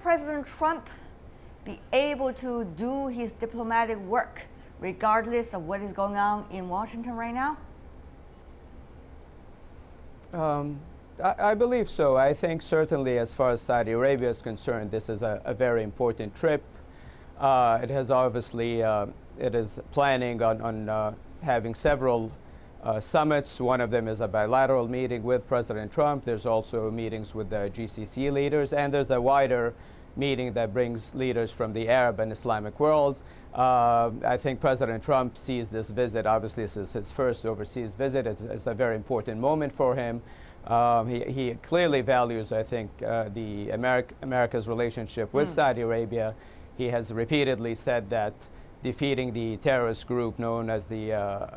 President Trump be able to do his diplomatic work regardless of what is going on in Washington right now? I believe so. I think certainly as far as Saudi Arabia is concerned, this is a very important trip. It has obviously, it is planning on having several summits. One of them is a bilateral meeting with President Trump. There's also meetings with the GCC leaders, and there's a wider meeting that brings leaders from the Arab and Islamic worlds. I think President Trump sees this visit, obviously this is his first overseas visit. It's a very important moment for him. He clearly values, I think, America's relationship with Saudi Arabia. He has repeatedly said that defeating the terrorist group known as the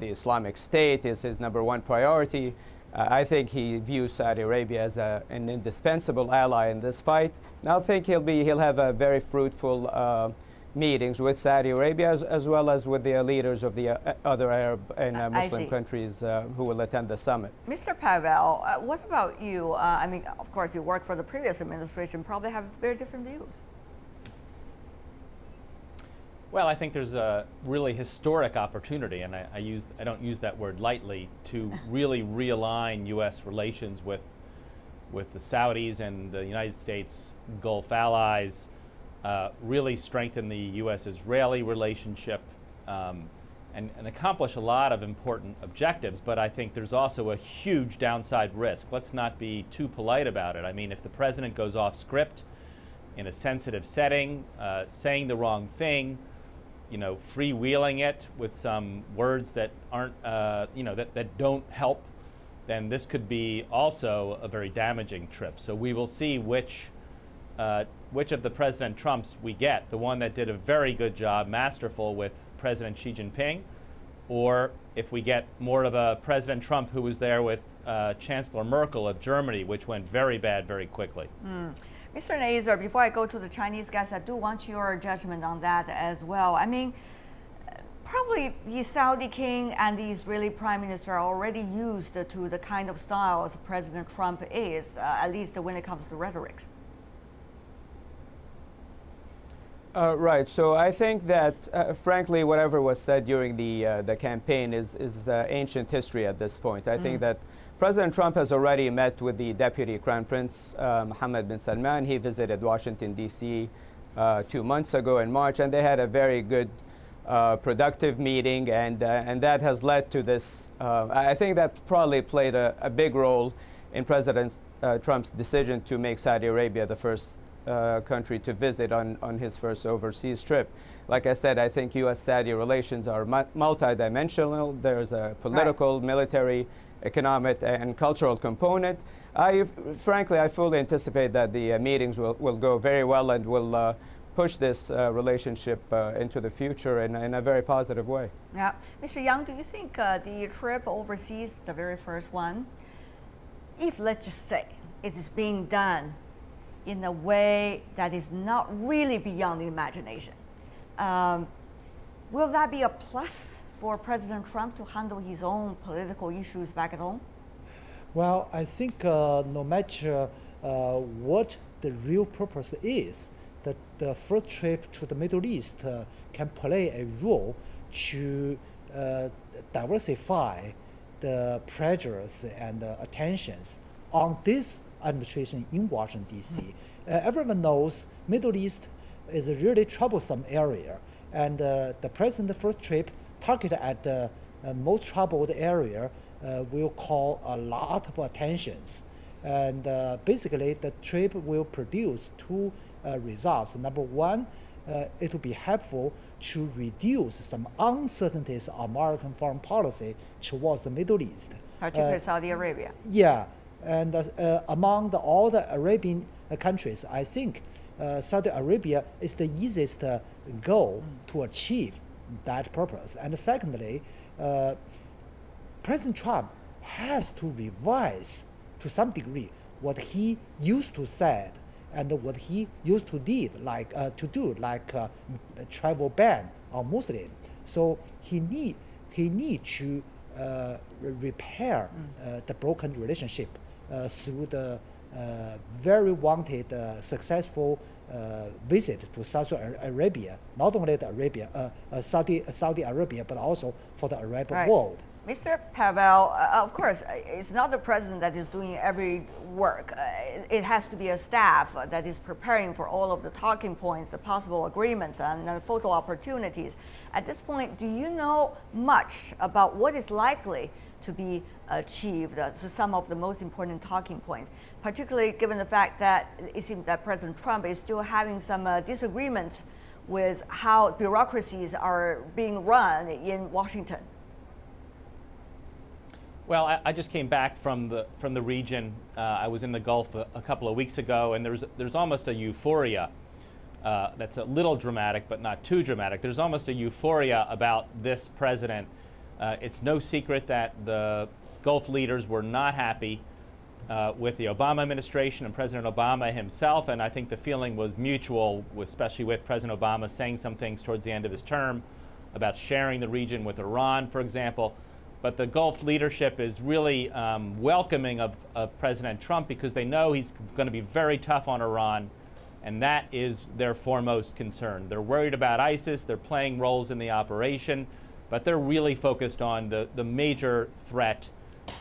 Islamic State is his #1 priority. I think he views Saudi Arabia as an indispensable ally in this fight. And I think he'll have a very fruitful meetings with Saudi Arabia as well as with the leaders of the other Arab and Muslim countries who will attend the summit. Mr. Pavel, what about you? I mean, of course, you worked for the previous administration, probably have very different views. Well, I think there's a really historic opportunity, and I don't use that word lightly, to really realign U.S. relations with the Saudis and the United States Gulf allies, really strengthen the U.S.-Israeli relationship, and accomplish a lot of important objectives. But I think there's also a huge downside risk. Let's not be too polite about it. I mean, if the president goes off script in a sensitive setting, saying the wrong thing, freewheeling it with some words that aren't, that don't help, then this could be also a very damaging trip. So we will see which of the President Trumps we get, the one that did a very good job, masterful with President Xi Jinping, or if we get more of a President Trump who was there with Chancellor Merkel of Germany, which went very bad very quickly. Mr. Nazer, before I go to the Chinese guys, I do want your judgment on that as well. I mean, probably the Saudi king and the Israeli prime minister are already used to the kind of styles President Trump is, at least when it comes to rhetoric. Right. So I think that, frankly, whatever was said during the campaign is ancient history at this point. I think that President Trump has already met with the Deputy Crown Prince, Mohammed bin Salman. He visited Washington, D.C. 2 months ago in March, and they had a very good, productive meeting, and that has led to this. I think that probably played a big role in President Trump's decision to make Saudi Arabia the first country to visit on his first overseas trip. Like I said, I think U.S.-Saudi relations are multidimensional. There's a political, military, economic, and cultural component. Frankly, I fully anticipate that the meetings will go very well and will push this relationship into the future in a very positive way. Yeah. Mr. Yang, do you think the trip overseas, the very first one, if let's just say it is being done in a way that is not really beyond the imagination, will that be a plus for President Trump to handle his own political issues back at home? Well, I think no matter what the real purpose is, that the first trip to the Middle East can play a role to diversify the pressures and attentions on this administration in Washington, D.C. Everyone knows Middle East is a really troublesome area, and the president's first trip targeted at the most troubled area will call a lot of attentions. And basically, the trip will produce two results. Number one, it will be helpful to reduce some uncertainties of American foreign policy towards the Middle East. Particularly Saudi Arabia. Yeah, and among all the Arabian countries, I think Saudi Arabia is the easiest goal to achieve that purpose. And secondly, President Trump has to revise to some degree what he used to say and what he used to do, like travel ban on Muslim. So he need to repair the broken relationship through the very wanted, successful visit to Saudi Arabia, not only Saudi Arabia, but also for the Arab world. Mr. Pavel, of course, it's not the president that is doing every work. It has to be a staff that is preparing for all of the talking points, the possible agreements, and the photo opportunities. At this point, do you know much about what is likely to be achieved, some of the most important talking points, particularly given the fact that it seems that President Trump is still having some disagreements with how bureaucracies are being run in Washington? Well, I just came back from the region. I was in the Gulf a couple of weeks ago, and there's almost a euphoria. That's a little dramatic, but not too dramatic. There's almost a euphoria about this president. It's no secret that the Gulf leaders were not happy with the Obama administration and President Obama himself, and I think the feeling was mutual, especially with President Obama saying some things towards the end of his term about sharing the region with Iran, for example. But the Gulf leadership is really welcoming of President Trump because they know he's going to be very tough on Iran, and that is their foremost concern. They're worried about ISIS, they're playing roles in the operation, but they're really focused on the major threat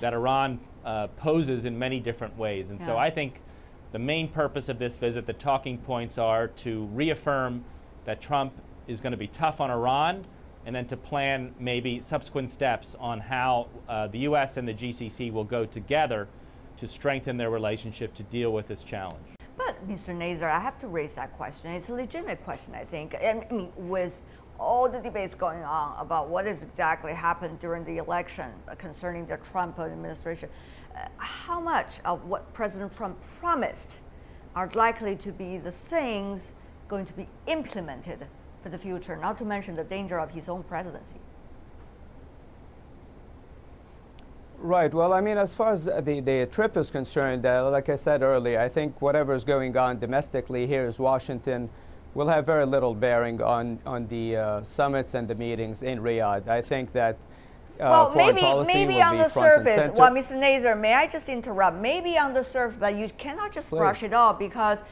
that Iran poses in many different ways. And so I think the main purpose of this visit, the talking points are to reaffirm that Trump is going to be tough on Iran, and then to plan maybe subsequent steps on how the U.S. and the GCC will go together to strengthen their relationship to deal with this challenge. But, Mr. Nazer, I have to raise that question. It's a legitimate question, I think. And I mean, with all the debates going on about what has exactly happened during the election concerning the Trump administration, how much of what President Trump promised are likely to be the things going to be implemented for the future, not to mention the danger of his own presidency? Right. Well, I mean, as far as the trip is concerned, like I said earlier, I think whatever is going on domestically here is Washington will have very little bearing on the summits and the meetings in Riyadh. I think that well, foreign maybe policy will on be the front and surface. center. Well, Mr. Nazer, may I just interrupt? Maybe on the surface, but you cannot just brush it off, because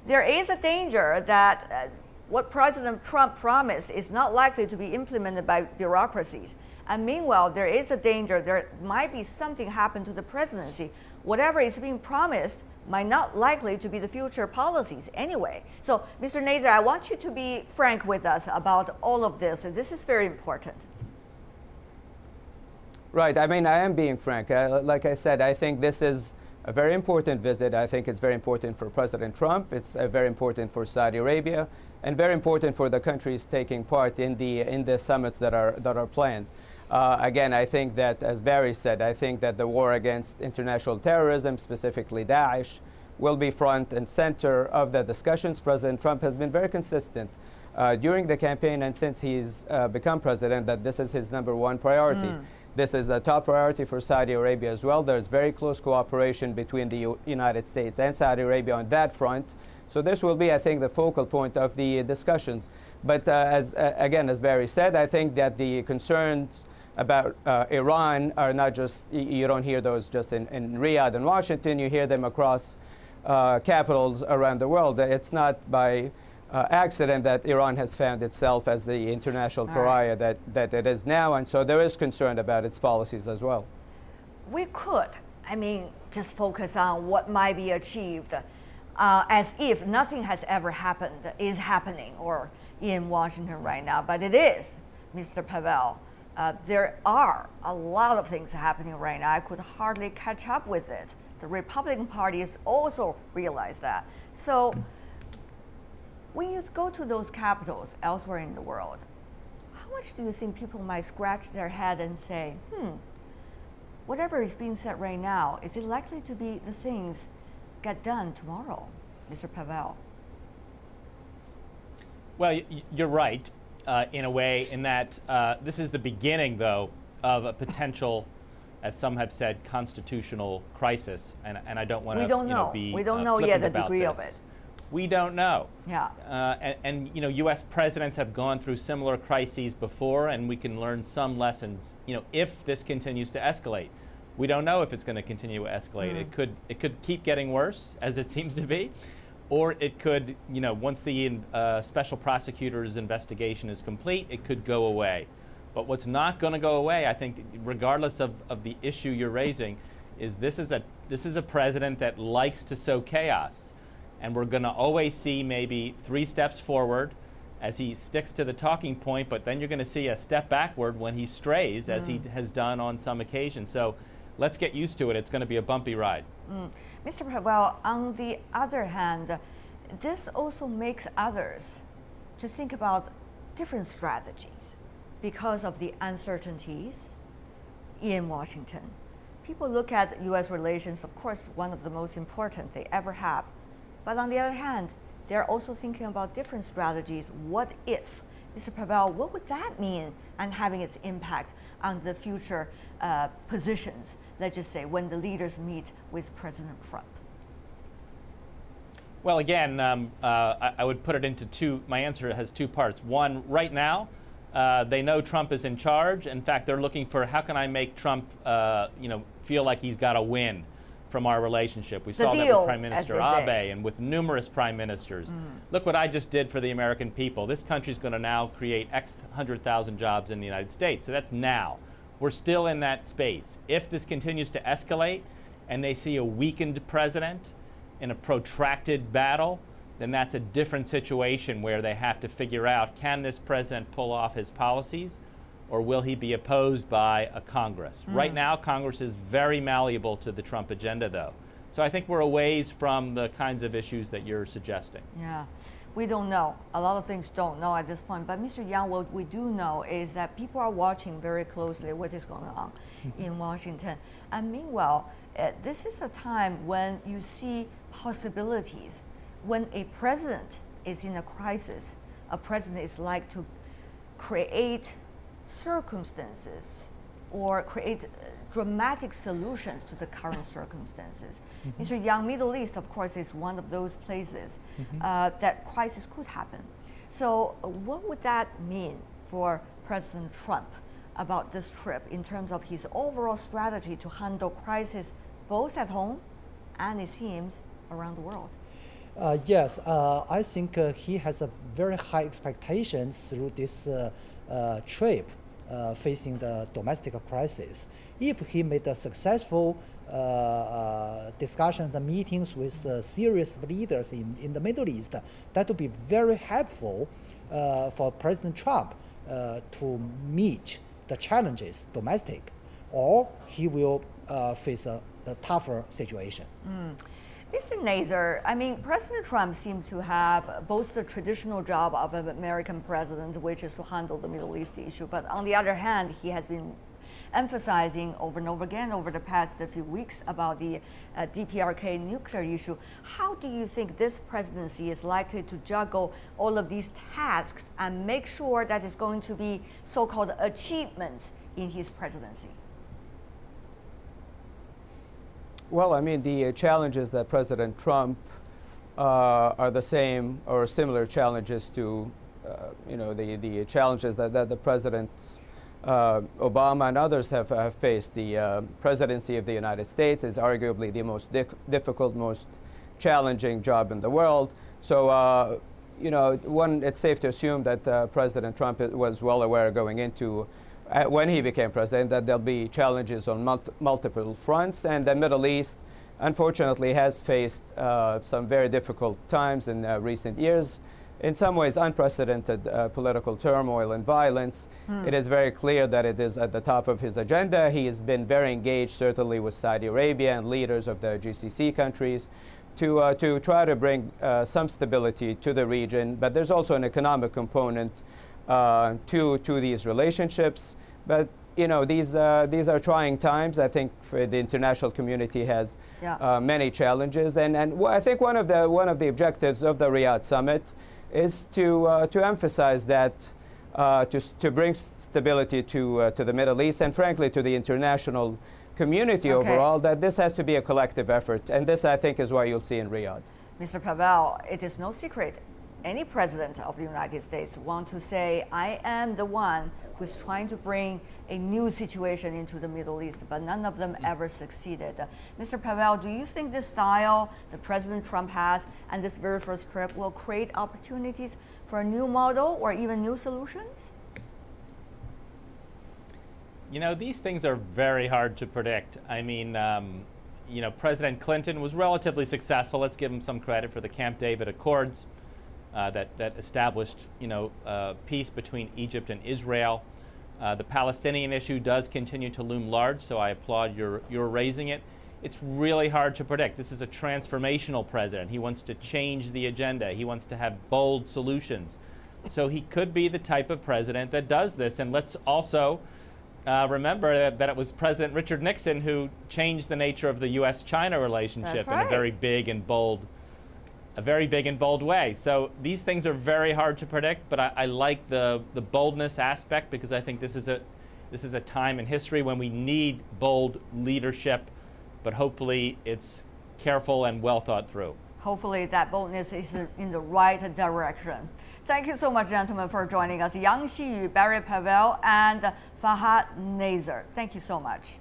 there is a danger that what President Trump promised is not likely to be implemented by bureaucracies. And meanwhile, there is a danger there might be something happen to the presidency. Whatever is being promised might not likely to be the future policies anyway. So, Mr. Nazer, I want you to be frank with us about all of this. And this is very important. Right. I mean, I am being frank. Like I said, I think this is a very important visit. I think it's very important for President Trump. It's very important for Saudi Arabia, and very important for the countries taking part in the summits that are planned. Again, I think that, as Barry said, I think that the war against international terrorism, specifically Daesh, will be front and center of the discussions. President Trump has been very consistent during the campaign and since he's become president that this is his #1 priority. This is a top priority for Saudi Arabia as well. There's very close cooperation between the United States and Saudi Arabia on that front. So this will be, I think, the focal point of the discussions. But again, as Barry said, I think that the concerns about Iran are not just, you don't hear those just in Riyadh and Washington, you hear them across capitals around the world. It's not by accident that Iran has found itself as the international pariah that it is now, and so there is concern about its policies as well. We could, I mean, just focus on what might be achieved as if nothing has ever happened, is happening, or in Washington right now, but it is, Mr. Pavel. There are a lot of things happening right now. I could hardly catch up with it. The Republican Party has also realized that. So when you go to those capitals elsewhere in the world, how much do you think people might scratch their head and say, whatever is being said right now, is it likely to be the things get done tomorrow, Mr. Pavel? Well, you're right in a way, in that this is the beginning, though, of a potential, as some have said, constitutional crisis, and I don't want to be we don't know yet the degree this. of it. We don't know. Yeah. And you know, U.S. presidents have gone through similar crises before, and we can learn some lessons, you know, if this continues to escalate. We don't know if it's going to continue to escalate. It could keep getting worse, as it seems to be, or it could, once the special prosecutor's investigation is complete, it could go away. But what's not going to go away, I think, regardless of the issue you're raising, is this is a president that likes to sow chaos, and we're going to always see maybe 3 steps forward as he sticks to the talking point, but then you're going to see a step backward when he strays, as he has done on some occasions. So let's get used to it. It's going to be a bumpy ride. Mr. Pavel, on the other hand, this also makes others to think about different strategies because of the uncertainties in Washington. People look at U.S. relations, of course, one of the most important they ever have. But on the other hand, they're also thinking about different strategies. What if? Mr. Pavel, what would that mean and having its impact on the future positions, let's just say, when the leaders meet with President Trump? Well, again, I would put it into my answer has 2 parts. One, right now, they know Trump is in charge. In fact, they're looking for how can I make Trump, feel like he's got a win from our relationship. We saw that with Prime Minister Abe and with numerous prime ministers. Look what I just did for the American people. This country's going to now create X 100,000 jobs in the United States. So that's now. We're still in that space. If this continues to escalate and they see a weakened president in a protracted battle, then that's a different situation where they have to figure out, can this president pull off his policies, or will he be opposed by a Congress? Right now, Congress is very malleable to the Trump agenda, though. So I think we're a ways from the kinds of issues that you're suggesting. Yeah, we don't know. A lot of things don't know at this point. But Mr. Yang, what we do know is that people are watching very closely what is going on in Washington. And meanwhile, this is a time when you see possibilities. When a president is in a crisis, a president is like to create circumstances or create dramatic solutions to the current circumstances. Mr. Yang, Middle East, of course, is one of those places that crisis could happen. So what would that mean for President Trump about this trip in terms of his overall strategy to handle crisis both at home and, it seems, around the world? Yes, I think he has a very high expectation through this trip facing the domestic crisis. If he made a successful discussions and meetings with serious leaders in the Middle East, that would be very helpful for President Trump to meet the challenges domestic, or he will face a tougher situation. Mr. Nazer, I mean, President Trump seems to have both the traditional job of an American president, which is to handle the Middle East issue, but on the other hand, he has been emphasizing over and over again over the past few weeks about the DPRK nuclear issue. How do you think this presidency is likely to juggle all of these tasks and make sure that it's going to be so-called achievements in his presidency? Well, I mean, the challenges that President Trump are the same or similar challenges to, the challenges that the presidents Obama and others have faced. The presidency of the United States is arguably the most difficult, most challenging job in the world. So, it's safe to assume that President Trump was well aware going into when he became president that there'll be challenges on multiple fronts, and the Middle East, unfortunately, has faced some very difficult times in recent years. In some ways, unprecedented political turmoil and violence. It is very clear that it is at the top of his agenda. He has been very engaged, certainly with Saudi Arabia and leaders of the GCC countries, to try to bring some stability to the region. But there's also an economic component to these relationships. But these are trying times. I think for the international community has many challenges, and I think one of the objectives of the Riyadh summit is to emphasize that to bring stability to the Middle East and frankly to the international community overall, that this has to be a collective effort, and this I think is what you'll see in Riyadh. Mr. Pavel, it is no secret any president of the United States want to say, I am the one who's trying to bring a new situation into the Middle East, but none of them ever succeeded. Mr. Pavel, do you think this style that President Trump has and this very first trip will create opportunities for a new model or even new solutions? You know, these things are very hard to predict. I mean, you know, President Clinton was relatively successful. Let's give him some credit for the Camp David Accords that established, you know, peace between Egypt and Israel. The Palestinian issue does continue to loom large, so I applaud your raising it. It's really hard to predict. This is a transformational president. He wants to change the agenda. He wants to have bold solutions. So he could be the type of president that does this. And let's also remember that it was President Richard Nixon who changed the nature of the U.S.-China relationship in a very big and bold way. So these things are very hard to predict, but I like the boldness aspect, because I think this is a time in history when we need bold leadership, but hopefully it's careful and well thought through. Hopefully that boldness is in the right direction. Thank you so much, gentlemen, for joining us. Xiyu, Barry Pavel, and Fahad Nazer. Thank you so much.